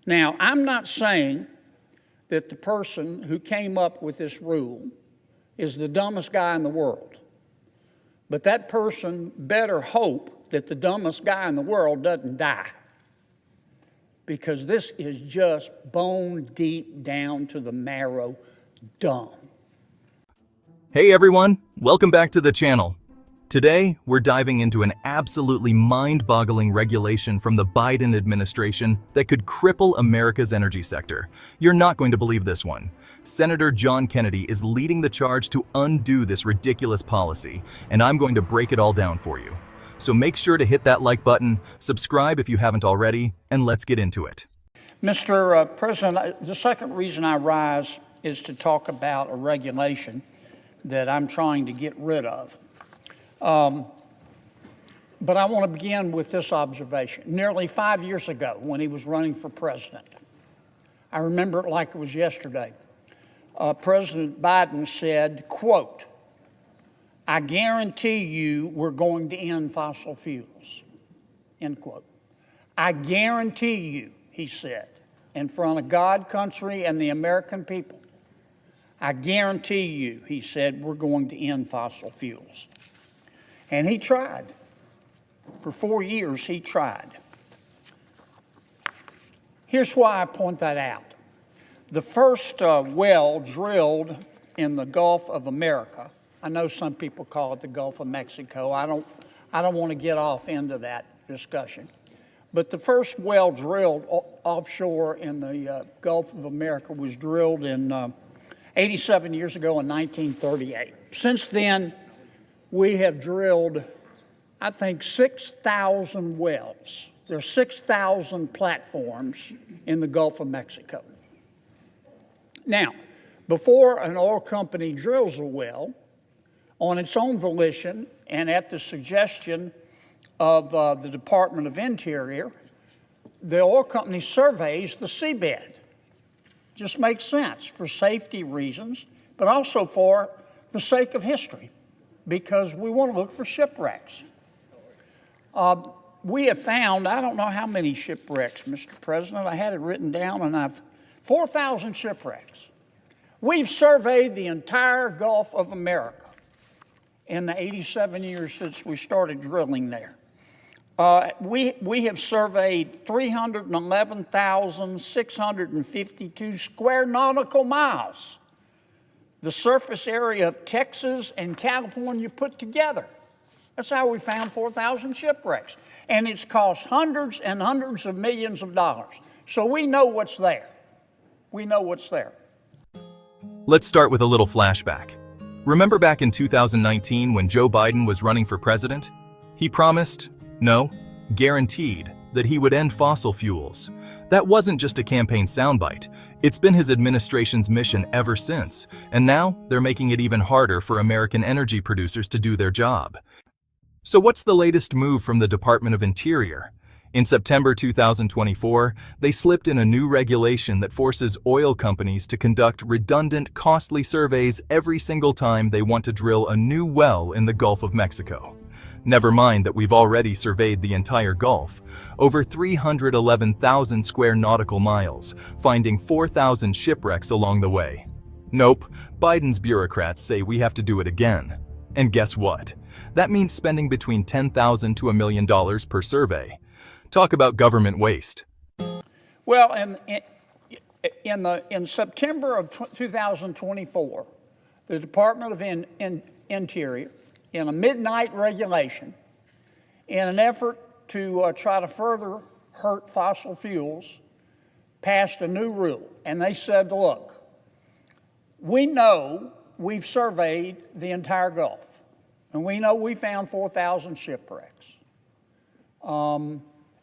Now, I'm not saying that the person who came up with this rule is the dumbest guy in the world, but that person better hope that the dumbest guy in the world doesn't die, because this is just bone deep down to the marrow dumb. Hey everyone, welcome back to the channel. Today, we're diving into an absolutely mind-boggling regulation from the Biden administration that could cripple America's energy sector. You're not going to believe this one. Senator John Kennedy is leading the charge to undo this ridiculous policy, and I'm going to break it all down for you. So make sure to hit that like button, subscribe if you haven't already, and let's get into it. Mr. President, the second reason I rise is to talk about a regulation that I'm trying to get rid of. But I want to begin with this observation. Nearly 5 years ago, when he was running for president, I remember it like it was yesterday, President Biden said, quote, "I guarantee you we're going to end fossil fuels," end quote. "I guarantee you," he said, in front of God, country, and the American people. "I guarantee you," he said, "we're going to end fossil fuels." And he tried. For 4 years, he tried. Here's why I point that out. The first well drilled in the Gulf of America, I know some people call it the Gulf of Mexico. I don't want to get off into that discussion. But the first well drilled offshore in the Gulf of America was drilled in 87 years ago in 1938. Since then, we have drilled, I think, 6,000 wells. There are 6,000 platforms in the Gulf of Mexico. Now, before an oil company drills a well, on its own volition and at the suggestion of the Department of Interior, the oil company surveys the seabed. Just makes sense for safety reasons, but also for the sake of history, because we want to look for shipwrecks. We have found, I don't know how many shipwrecks, Mr. President. I had it written down, and 4,000 shipwrecks. We've surveyed the entire Gulf of America in the 87 years since we started drilling there. We have surveyed 311,652 square nautical miles, the surface area of Texas and California put together. That's how we found 4,000 shipwrecks. And it's cost hundreds and hundreds of millions of dollars. So we know what's there. We know what's there. Let's start with a little flashback. Remember back in 2019 when Joe Biden was running for president? He promised, no, guaranteed, that he would end fossil fuels. That wasn't just a campaign soundbite. It's been his administration's mission ever since, and now they're making it even harder for American energy producers to do their job. So what's the latest move from the Department of Interior? In September 2024, they slipped in a new regulation that forces oil companies to conduct redundant, costly surveys every single time they want to drill a new well in the Gulf of Mexico. Never mind that we've already surveyed the entire Gulf, over 311,000 square nautical miles, finding 4,000 shipwrecks along the way. Nope, Biden's bureaucrats say we have to do it again. And guess what? That means spending between $10,000 to $1 million per survey. Talk about government waste. Well, in September of 2024, the Department of Interior, in a midnight regulation, in an effort to try to further hurt fossil fuels, passed a new rule. And they said, look, we know we've surveyed the entire Gulf, and we know we found 4,000 shipwrecks.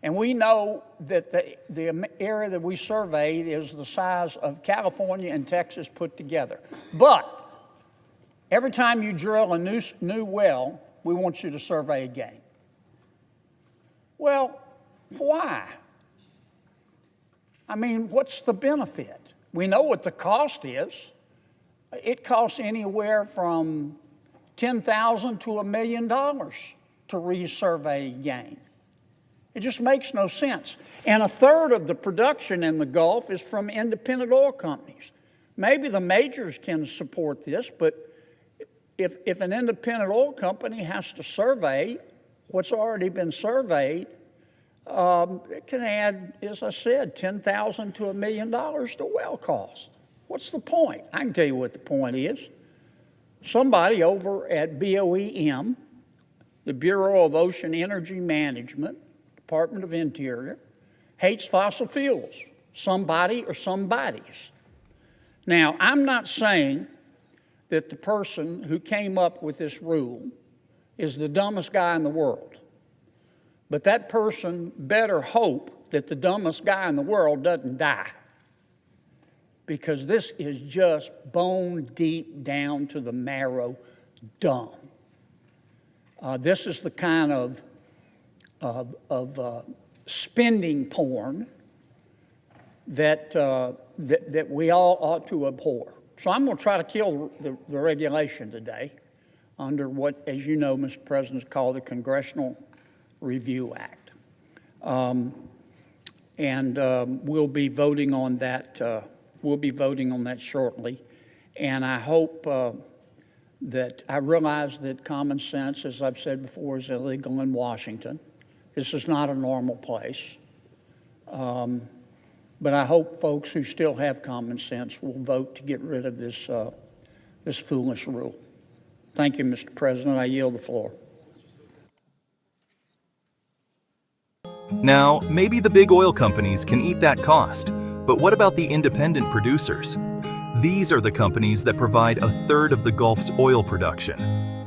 And we know that the area that we surveyed is the size of California and Texas put together. But every time you drill a new well, we want you to survey again. Well, why? I mean, what's the benefit? We know what the cost is. It costs anywhere from $10,000 to $1 million to resurvey again. It just makes no sense. And a third of the production in the Gulf is from independent oil companies. Maybe the majors can support this, but if an independent oil company has to survey what's already been surveyed, it can add, as I said, $10,000 to $1 million to well cost. What's the point? I can tell you what the point is. Somebody over at BOEM, the Bureau of Ocean Energy Management, Department of Interior, hates fossil fuels. Somebody or somebodies. Now, I'm not saying that the person who came up with this rule is the dumbest guy in the world. But that person better hope that the dumbest guy in the world doesn't die. Because this is just bone deep down to the marrow dumb. This is the kind of spending porn that we all ought to abhor. So I'm going to try to kill the regulation today under what, as you know, Mr. President, is called the Congressional Review Act. We'll be voting on that. We'll be voting on that shortly. And I hope that I realize that common sense, as I've said before, is illegal in Washington. This is not a normal place. But I hope folks who still have common sense will vote to get rid of this, this foolish rule. Thank you, Mr. President. I yield the floor. Now, maybe the big oil companies can eat that cost, but what about the independent producers? These are the companies that provide a third of the Gulf's oil production.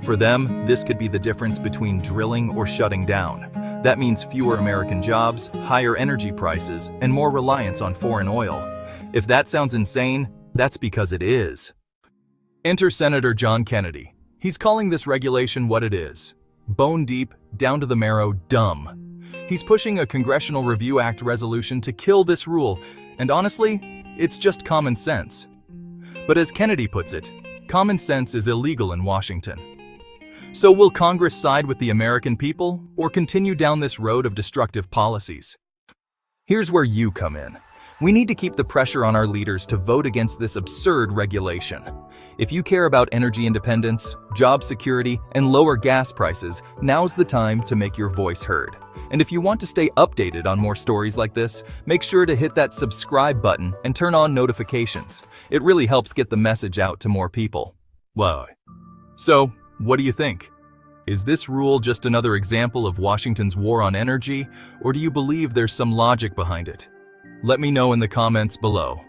For them, this could be the difference between drilling or shutting down. That means fewer American jobs, higher energy prices, and more reliance on foreign oil. If that sounds insane, that's because it is. Enter Senator John Kennedy. He's calling this regulation what it is: bone deep, down to the marrow, dumb. He's pushing a Congressional Review Act resolution to kill this rule, and honestly, it's just common sense. But as Kennedy puts it, common sense is illegal in Washington. So will Congress side with the American people or continue down this road of destructive policies? Here's where you come in. We need to keep the pressure on our leaders to vote against this absurd regulation. If you care about energy independence, job security, and lower gas prices, now's the time to make your voice heard. And if you want to stay updated on more stories like this, make sure to hit that subscribe button and turn on notifications. It really helps get the message out to more people. Wow. So, what do you think? Is this rule just another example of Washington's war on energy, or do you believe there's some logic behind it? Let me know in the comments below.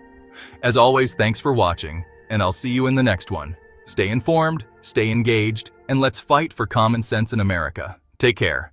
As always, thanks for watching, and I'll see you in the next one. Stay informed, stay engaged, and let's fight for common sense in America. Take care.